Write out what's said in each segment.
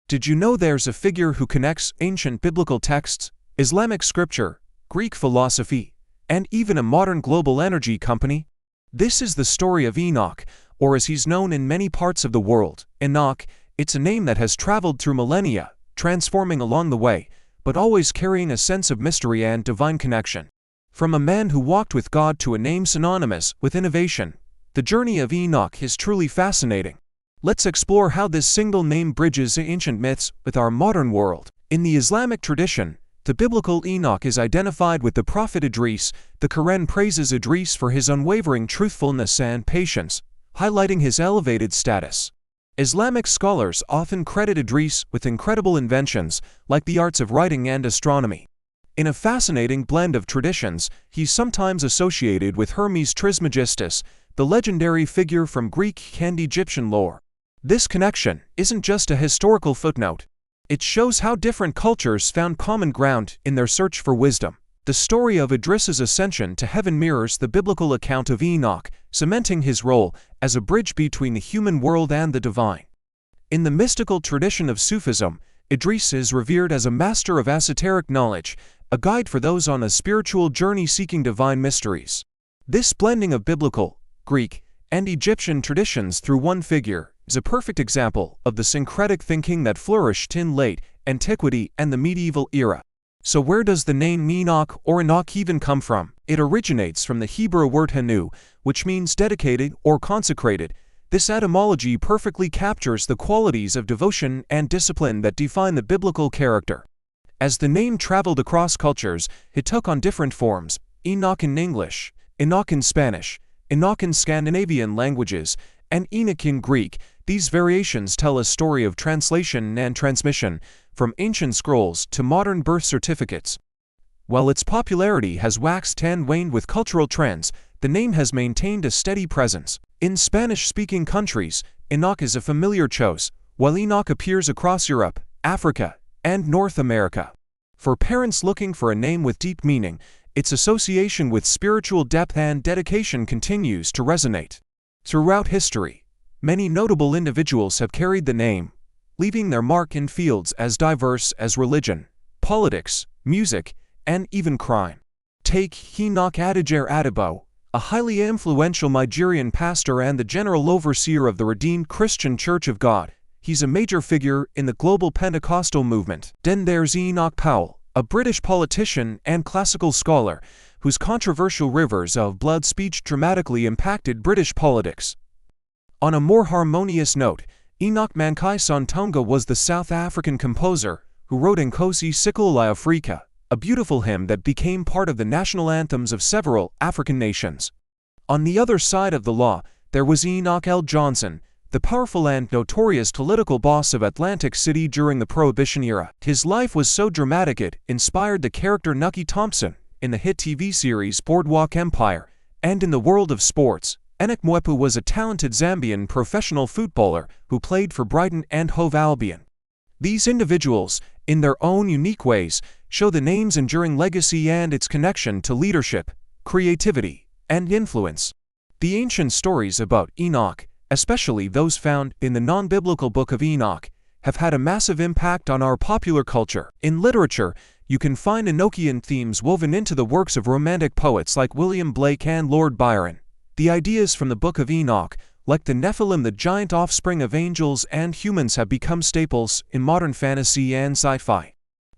Did you know there's a figure who connects ancient biblical texts, Islamic scripture, Greek philosophy, and even a modern global energy company? This is the story of Enoch, or as he's known in many parts of the world, Enok. It's a name that has traveled through millennia, transforming along the way, but always carrying a sense of mystery and divine connection. From a man who walked with God to a name synonymous with innovation, the journey of Enoch is truly fascinating. Let's explore how this single name bridges ancient myths with our modern world. In the Islamic tradition, the biblical Enoch is identified with the prophet Idris. The Quran praises Idris for his unwavering truthfulness and patience, highlighting his elevated status. Islamic scholars often credit Idris with incredible inventions, like the arts of writing and astronomy. In a fascinating blend of traditions, he's sometimes associated with Hermes Trismegistus, the legendary figure from Greek and Egyptian lore. This connection isn't just a historical footnote. It shows how different cultures found common ground in their search for wisdom. The story of Idris's ascension to heaven mirrors the biblical account of Enoch, cementing his role as a bridge between the human world and the divine. In the mystical tradition of Sufism, Idris is revered as a master of esoteric knowledge, a guide for those on a spiritual journey seeking divine mysteries. This blending of biblical, Greek, and Egyptian traditions through one figure is a perfect example of the syncretic thinking that flourished in late antiquity and the medieval era. So where does the name Enoch or Enoch even come from? It originates from the Hebrew word hanu, which means dedicated or consecrated. This etymology perfectly captures the qualities of devotion and discipline that define the biblical character. As the name traveled across cultures, it took on different forms: Enoch in English, Enoch in Spanish, Enoch in Scandinavian languages, and Enoch in Greek. These variations tell a story of translation and transmission, from ancient scrolls to modern birth certificates. While its popularity has waxed and waned with cultural trends, the name has maintained a steady presence. In Spanish-speaking countries, Enoch is a familiar choice, while Enoch appears across Europe, Africa, and North America. For parents looking for a name with deep meaning, its association with spiritual depth and dedication continues to resonate. Throughout history, many notable individuals have carried the name, leaving their mark in fields as diverse as religion, politics, music, and even crime. Take Enoch Adijer Adibo, a highly influential Nigerian pastor and the general overseer of the Redeemed Christian Church of God. He's a major figure in the global Pentecostal movement. Then there's Enoch Powell, a British politician and classical scholar, whose controversial rivers of blood speech dramatically impacted British politics. On a more harmonious note, Enoch Mankai Sontonga was the South African composer who wrote Nkosi Sikelel' Afrika, a beautiful hymn that became part of the national anthems of several African nations. On the other side of the law, there was Enoch L. Johnson, the powerful and notorious political boss of Atlantic City during the Prohibition era. His life was so dramatic it inspired the character Nucky Thompson in the hit TV series Boardwalk Empire. And in the world of sports, Enok Mwepu was a talented Zambian professional footballer who played for Brighton and Hove Albion. These individuals, in their own unique ways, show the name's enduring legacy and its connection to leadership, creativity, and influence. The ancient stories about Enoch, especially those found in the non-biblical Book of Enoch, have had a massive impact on our popular culture. In literature, you can find Enochian themes woven into the works of romantic poets like William Blake and Lord Byron. The ideas from the Book of Enoch, like the Nephilim, the giant offspring of angels and humans, have become staples in modern fantasy and sci-fi.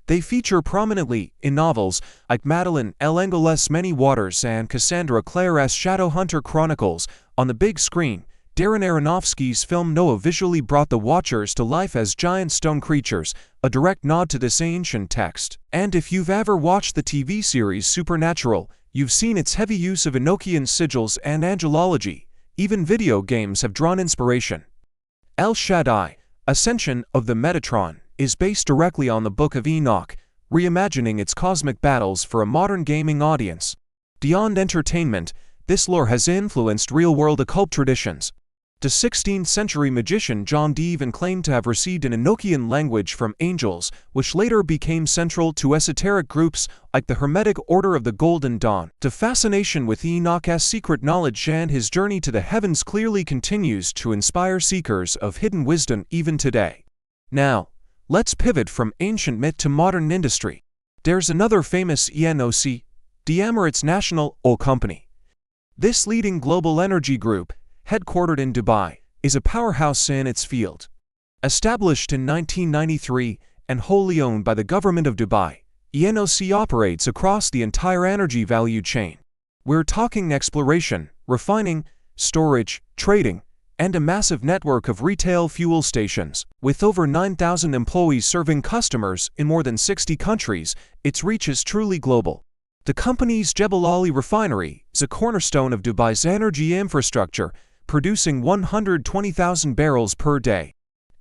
They feature prominently in novels like Madeline L'Engel's Many Waters and Cassandra Clare's Shadowhunter Chronicles. On the big screen, Darren Aronofsky's film Noah visually brought the Watchers to life as giant stone creatures, a direct nod to this ancient text. And if you've ever watched the TV series Supernatural, you've seen its heavy use of Enochian sigils and angelology. Even video games have drawn inspiration. El Shaddai, Ascension of the Metatron, is based directly on the Book of Enoch, reimagining its cosmic battles for a modern gaming audience. Beyond entertainment, this lore has influenced real-world occult traditions. The 16th-century magician John Dee even claimed to have received an Enochian language from angels, which later became central to esoteric groups like the Hermetic Order of the Golden Dawn. The fascination with Enoch's secret knowledge and his journey to the heavens clearly continues to inspire seekers of hidden wisdom even today. Now, Let's pivot from ancient myth to modern industry. There's another famous Enok, the Emirates National Oil Company. This leading global energy group, headquartered in Dubai, is a powerhouse in its field. Established in 1993 and wholly owned by the government of Dubai, Enok operates across the entire energy value chain. We're talking exploration, refining, storage, trading, and a massive network of retail fuel stations. With over 9,000 employees serving customers in more than 60 countries, its reach is truly global. The company's Jebel Ali refinery is a cornerstone of Dubai's energy infrastructure, producing 120,000 barrels per day.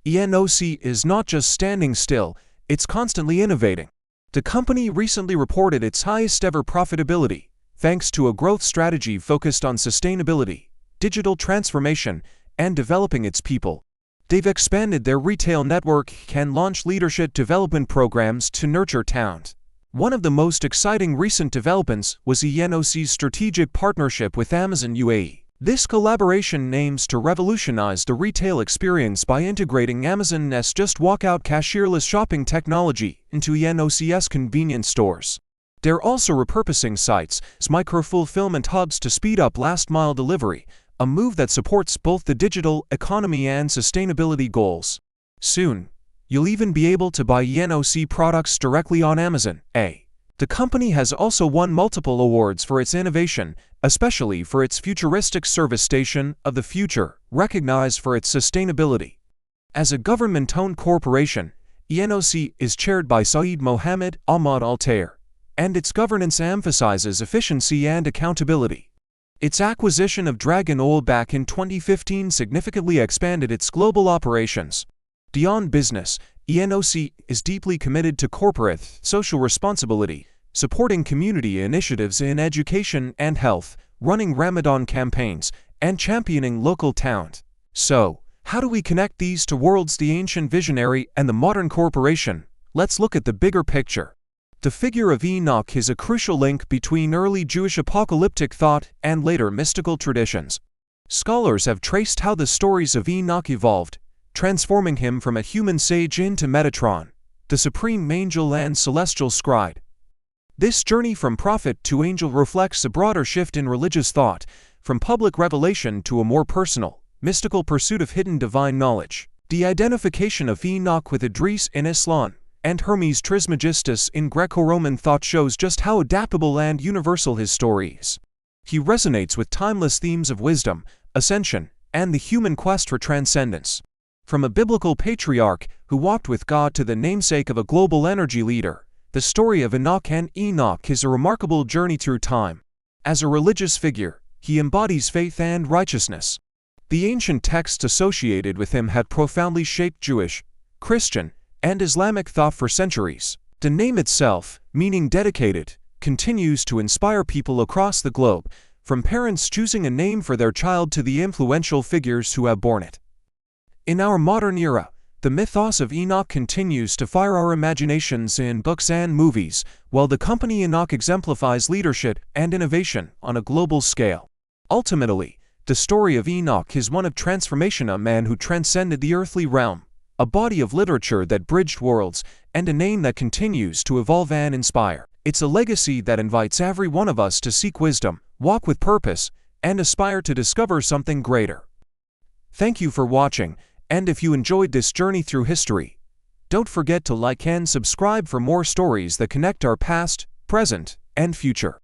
Enok is not just standing still, it's constantly innovating. The company recently reported its highest-ever profitability, thanks to a growth strategy focused on sustainability, digital transformation, and developing its people. They've expanded their retail network and launched leadership development programs to nurture talent. One of the most exciting recent developments was Enok's strategic partnership with Amazon UAE. This collaboration aims to revolutionize the retail experience by integrating Amazon's Just Walkout cashierless shopping technology into Enok's convenience stores. They're also repurposing sites as micro-fulfillment hubs to speed up last-mile delivery, a move that supports both the digital economy and sustainability goals. Soon, you'll even be able to buy Enok products directly on Amazon. The company has also won multiple awards for its innovation, especially for its futuristic service station of the future, recognized for its sustainability. As a government-owned corporation, Enok is chaired by Saeed Mohammed Ahmad Al-Tayer, and its governance emphasizes efficiency and accountability. Its acquisition of Dragon Oil back in 2015 significantly expanded its global operations. Beyond business, Enok is deeply committed to corporate social responsibility, supporting community initiatives in education and health, running Ramadan campaigns, and championing local talent. So, how do we connect these two worlds, the ancient visionary and the modern corporation? Let's look at the bigger picture. The figure of Enok is a crucial link between early Jewish apocalyptic thought and later mystical traditions. Scholars have traced how the stories of Enok evolved, transforming him from a human sage into Metatron, the supreme angel and celestial scribe. This journey from prophet to angel reflects a broader shift in religious thought, from public revelation to a more personal, mystical pursuit of hidden divine knowledge. The identification of Enok with Idris in Islam and Hermes Trismegistus in Greco-Roman thought shows just how adaptable and universal his story is. He resonates with timeless themes of wisdom, ascension, and the human quest for transcendence. From a biblical patriarch who walked with God to the namesake of a global energy leader, the story of Enok is a remarkable journey through time. As a religious figure, he embodies faith and righteousness. The ancient texts associated with him had profoundly shaped Jewish, Christian, and Islamic thought for centuries. The name itself, meaning dedicated, continues to inspire people across the globe, from parents choosing a name for their child to the influential figures who have borne it. In our modern era, the mythos of Enok continues to fire our imaginations in books and movies, while the company Enok exemplifies leadership and innovation on a global scale. Ultimately, the story of Enok is one of transformation, a man who transcended the earthly realm, a body of literature that bridged worlds, and a name that continues to evolve and inspire. It's a legacy that invites every one of us to seek wisdom, walk with purpose, and aspire to discover something greater. Thank you for watching, and if you enjoyed this journey through history, don't forget to like and subscribe for more stories that connect our past, present, and future.